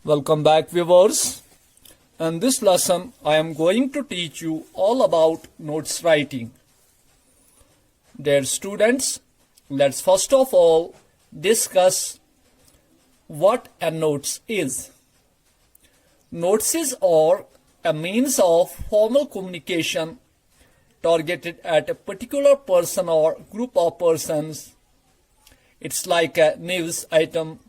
Welcome back, viewers. In this lesson, I am going to teach you all about notes writing. Dear students, let's first of all discuss what a notes is. Notes are a means of formal communication targeted at a particular person or group of persons. It's like a news item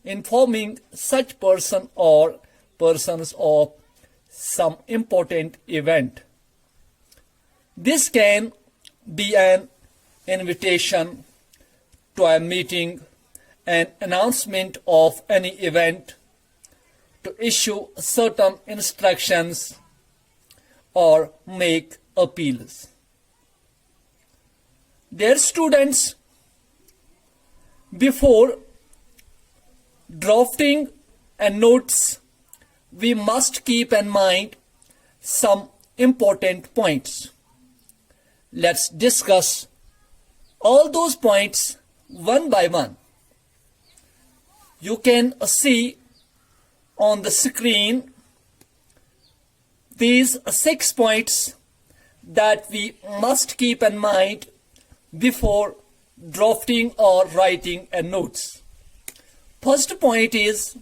informing such person or persons of some important event. This can be an invitation to a meeting, an announcement of any event, to issue certain instructions, or make appeals. Dear students, before drafting a notes, we must keep in mind some important points. Let's discuss all those points one by one. You can see on the screen these 6 points that we must keep in mind before drafting or writing a notes. First point is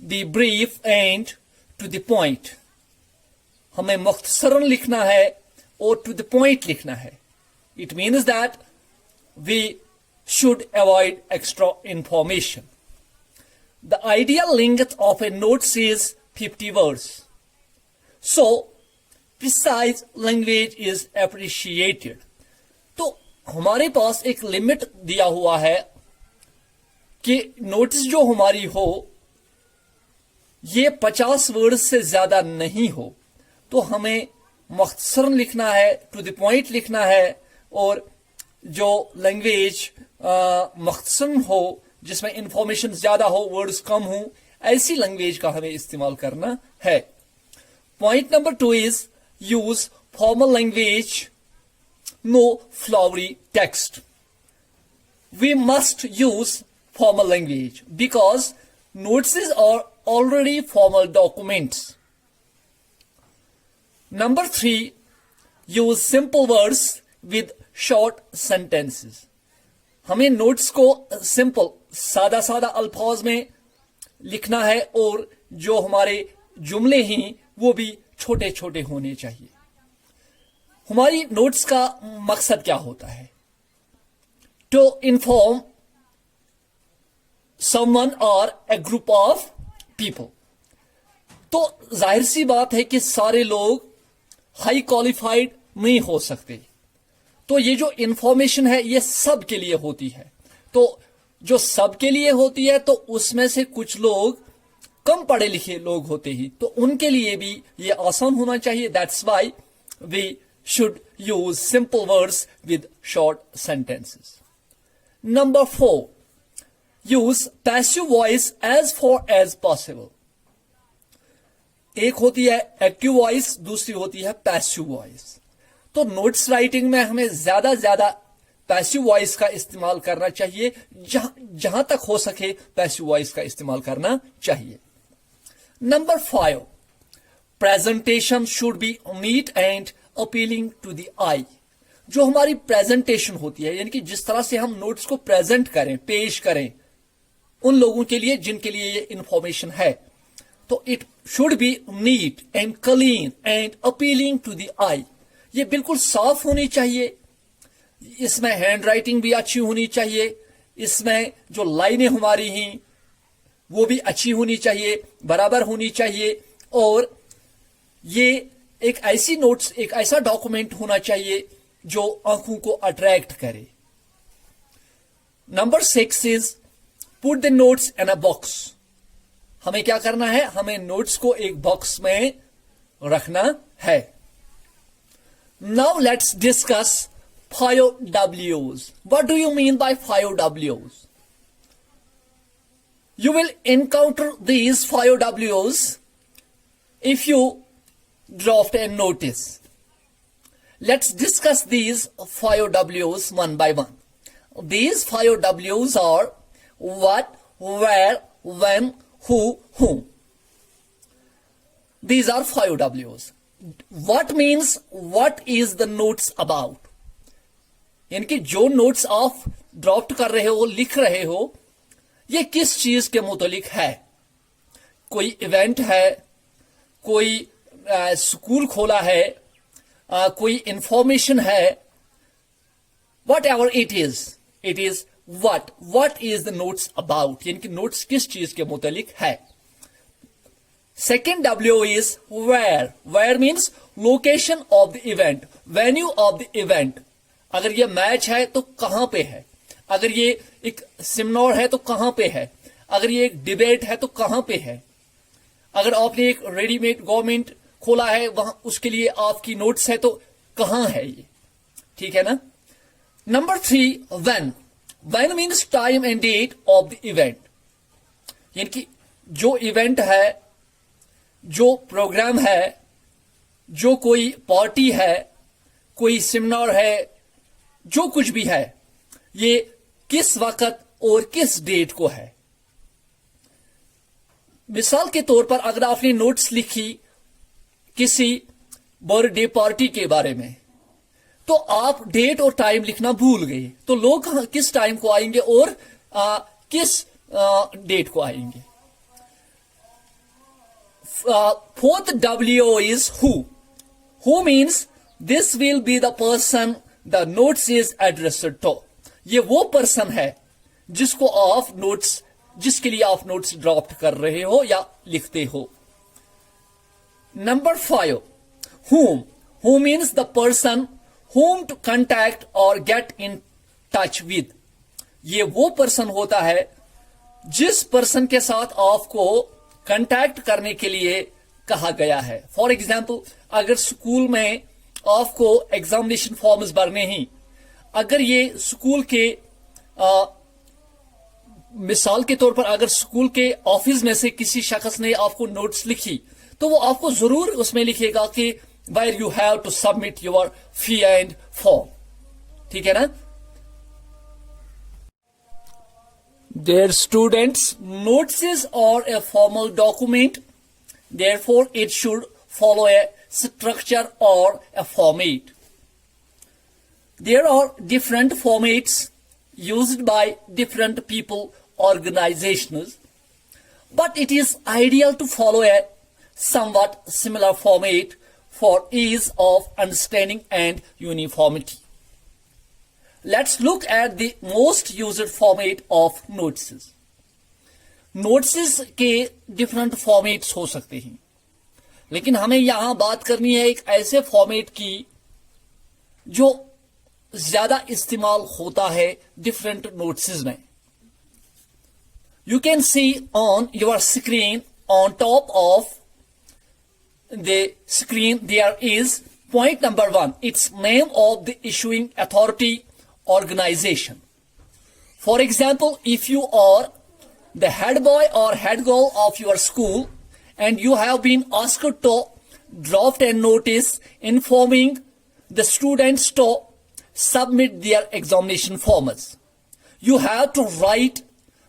be brief and to the point. हमें मुख्तसरन लिखना है और to the point लिखना है. It means that we should avoid extra information. The ideal length of a notes is 50 words. So, precise language is appreciated. तो हमारे पास एक limit दिया हुआ है कि नोटिस जो हमारी हो ये 50 वर्ड से ज्यादा नहीं हो. तो हमें मुख्तसरन लिखना है, टू द पॉइंट लिखना है, और जो लैंग्वेज मुख्तसरन हो, जिसमें इंफॉर्मेशन ज्यादा हो, वर्ड्स कम हो, ऐसी लैंग्वेज का हमें इस्तेमाल करना है. Point number 2 is use formal language, no flowery text. We must use formal language because notices are already formal documents. Number 3, use simple words with short sentences. हमें नोट्स को सिंपल सादा सादा अल्फाज में लिखना है और जो हमारे जुमले हैं वो भी छोटे छोटे होने चाहिए. हमारी नोट्स का मकसद क्या होता है? To inform someone or a group of people. तो जाहिर सी बात है कि सारे लोग हाई क्वालिफाइड नहीं हो सकते. तो ये जो इंफॉर्मेशन है ये सब के लिए होती है. तो जो सब के लिए होती है तो उसमें से कुछ लोग कम पढ़े लिखे लोग होते ही, तो उनके लिए भी ये आसान होना चाहिए. That's why we should use simple words with short sentences. Number 4, use passive voice as far as possible. एक होती है एक्टिव वॉइस, दूसरी होती है पैसिव वॉइस. तो नोट्स राइटिंग में हमें ज्यादा पैसिव वॉइस का इस्तेमाल करना चाहिए. जहां तक हो सके पैसिव वॉइस का इस्तेमाल करना चाहिए. Number 5, presentation should be neat and appealing to the eye. जो हमारी प्रेजेंटेशन होती है, यानी कि जिस तरह से हम नोट्स को प्रेजेंट करें, पेश करें उन लोगों के लिए जिनके लिए ये इंफॉर्मेशन है, तो it should be neat and clean and appealing to the eye. ये बिल्कुल साफ होनी चाहिए, इसमें हैंड राइटिंग भी अच्छी होनी चाहिए, इसमें जो लाइनें हमारी हैं वो भी अच्छी होनी चाहिए, बराबर होनी चाहिए, और ये एक ऐसी नोट्स, एक ऐसा डॉक्यूमेंट होना चाहिए जो आंखों को अट्रैक्ट करे. Number 6 is put the notes in a box. हमें क्या करना है? हमें नोट्स को एक बॉक्स में रखना है. Now let's discuss 5 W's. What do you mean by 5 W's? You will encounter these 5 W's if you draft a notice. Let's discuss these 5 W's one by one. These 5 W's are what, where, when, who, whom. These are 5 W's. What means what is the notes about? यानी कि जो notes आप draft कर रहे हो, लिख रहे हो, ये किस चीज के मुतालिक है? कोई इवेंट है, कोई स्कूल खोला है, कोई इंफॉर्मेशन है, what ever it is what is the notes about? यानी कि नोट्स किस चीज के मुतालिक है? Second W is where. Where means location of the event, venue of the event. अगर ये मैच है तो कहां पे है, अगर ये एक सेमिनार है तो कहां पे है, अगर ये एक डिबेट है तो कहां पे है, अगर आपने एक रेडीमेड गवर्नमेंट खोला है वहां उसके लिए आपकी नोट्स है तो कहां है ये? ठीक है ना? Number 3, when means time and date of the event. यानी कि जो इवेंट है, जो प्रोग्राम है, जो कोई पार्टी है, कोई सेमिनार है, जो कुछ भी है, ये किस वक्त और किस डेट को है? मिसाल के तौर पर अगर आपने नोट्स लिखी किसी बर्थडे पार्टी के बारे में, तो आप डेट और टाइम लिखना भूल गए, तो लोग किस टाइम को आएंगे और किस डेट को आएंगे? Fourth W is who. Who means this will be the person the notes is addressed to. ये वो पर्सन है जिसको आप नोट्स, जिसके लिए आप नोट्स ड्राफ्ट कर रहे हो या लिखते हो. Number 5, whom. Who means the person whom to contact or get in touch with. ये वो पर्सन होता है जिस पर्सन के साथ आपको कांटेक्ट करने के लिए कहा गया है. फॉर एग्जाम्पल, अगर स्कूल में आपको एग्जामिनेशन फॉर्म्स भरने ही, अगर ये स्कूल के मिसाल के तौर पर अगर स्कूल के ऑफिस में से किसी शख्स ने आपको नोट्स लिखी, तो वो आपको जरूर उसमें लिखेगा कि where you have to submit your fee and form. ठीक है ना? Dear students, notices are a formal document, therefore it should follow a structure or a format. There are different formats used by different people, organizations, but it is ideal to follow a somewhat similar format for ease of understanding and uniformity. Let's look at the most used format of notices. Notices के different formats हो सकते हैं, लेकिन हमें यहां बात करनी है एक ऐसे फॉर्मेट की जो ज्यादा इस्तेमाल होता है डिफरेंट नोटिसेस में. You can see on your screen, on top of the screen there is point number 1. It's name of the issuing authority organization. For example, if you are the head boy or head girl of your school and you have been asked to draft a notice informing the students to submit their examination forms, you have to write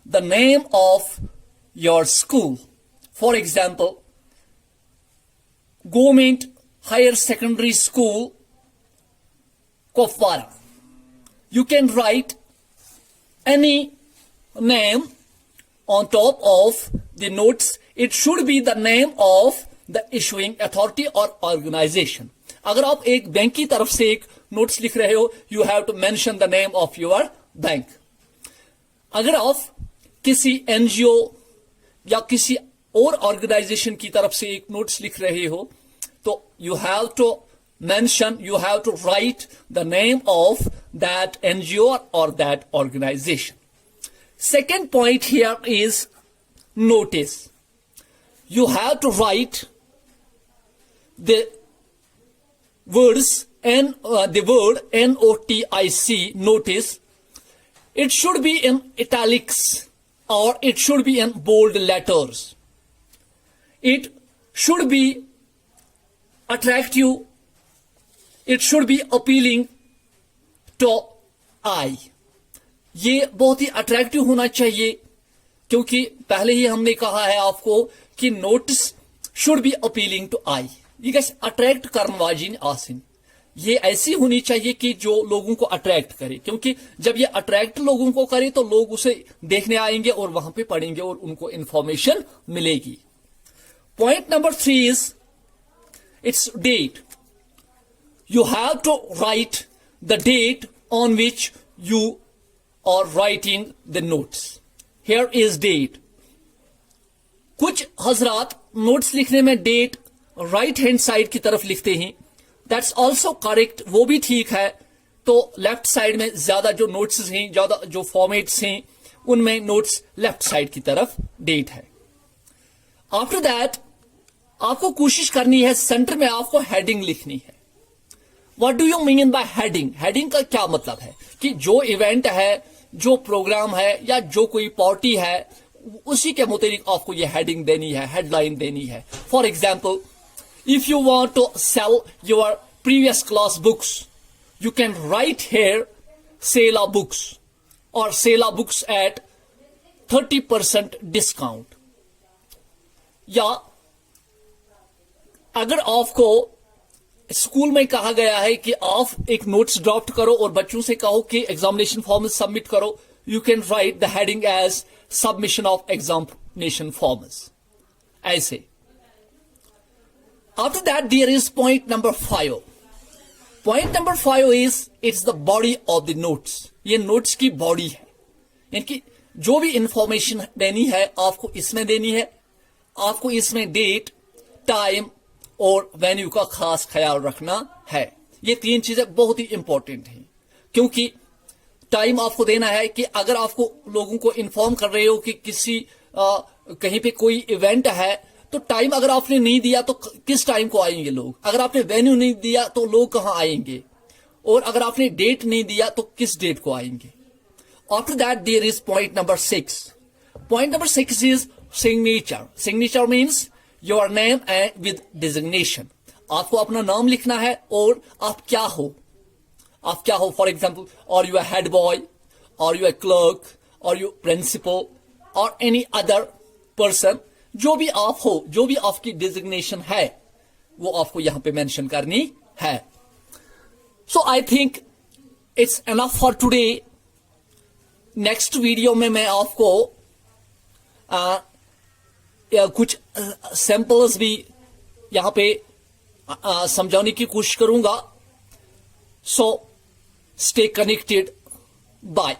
the name of your school. For example, Government Higher Secondary School, Kopwara. You can write any name on top of the notes. It should be the name of the issuing authority or organization. अगर आप एक bank की तरफ से एक notes लिख रहे हो, you have to mention the name of your bank. अगर आप किसी NGO या किसी और ऑर्गेनाइजेशन की तरफ से एक नोट्स लिख रहे हो, तो you have to mention, you have to write the name of that NGO or that organization. Second point here is notice. You have to write the words the word NOTIC, notice. It should be in italics or it should be in bold letters. It should be attractive. It should be appealing to eye. ये बहुत ही attractive होना चाहिए, क्योंकि पहले ही हमने कहा है आपको कि notice should be appealing to eye. ये गैस अट्रैक्ट करने वाली आसिन, ये ऐसी होनी चाहिए कि जो लोगों को अट्रैक्ट करे, क्योंकि जब ये अट्रैक्ट लोगों को करे तो लोग उसे देखने आएंगे और वहां पे पढ़ेंगे और उनको इंफॉर्मेशन मिलेगी. Point number 3 is its date. You have to write the date on which you are writing the notes. Here is date. कुछ हजरात नोट्स लिखने में डेट राइट हैंड साइड की तरफ लिखते हैं. दैट्स ऑल्सो करेक्ट, वो भी ठीक है. तो लेफ्ट साइड में ज्यादा जो नोट्स हैं, ज्यादा जो फॉर्मेट्स हैं, उनमें नोट्स लेफ्ट साइड की तरफ डेट है. आफ्टर दैट आपको कोशिश करनी है सेंटर में आपको हेडिंग लिखनी है. What do you mean by heading? Heading का क्या मतलब है कि जो इवेंट है, जो प्रोग्राम है या जो कोई पार्टी है, उसी के मुताबिक आपको ये हेडिंग देनी है, हेडलाइन देनी है. For example, if you want to sell your previous class books, you can write here sell a books और सेला बुक्स एट 30% डिस्काउंट. या अगर आपको स्कूल में कहा गया है कि आप एक नोट्स ड्राफ्ट करो और बच्चों से कहो कि एग्जामिनेशन फॉर्म सबमिट करो, you can write the heading as submission of examination forms. ऐसे. After that there is point number 5. Point number 5 is it's the body of the notes. ये नोट्स की बॉडी है, यानी कि जो भी इंफॉर्मेशन देनी है आपको इसमें देनी है. आपको इसमें डेट, टाइम और वेन्यू का खास ख्याल रखना है. ये 3 चीजें बहुत ही इंपॉर्टेंट हैं, क्योंकि टाइम आपको देना है कि अगर आपको लोगों को इन्फॉर्म कर रहे हो कि किसी कहीं पे कोई इवेंट है, तो टाइम अगर आपने नहीं दिया तो किस टाइम को आएंगे लोग. अगर आपने वेन्यू नहीं दिया तो लोग कहां आएंगे, और अगर आपने डेट नहीं दिया तो किस डेट को आएंगे. After that there is point number 6. Point number 6 is signature. Signature means your name and with designation. आपको अपना नाम लिखना है और आप क्या हो. आप क्या हो, फॉर एग्जाम्पल, और यू हेड बॉय, और यू क्लर्क, और यू प्रिंसिपल, और एनी अदर पर्सन. जो भी आप हो, जो भी आपकी डिजिग्नेशन है, वो आपको यहां पे मेंशन करनी है. So I think it's enough for today. Next video में मैं आपको कुछ सैंपल्स भी यहां पे समझाने की कोशिश करूंगा. So stay connected. बाय.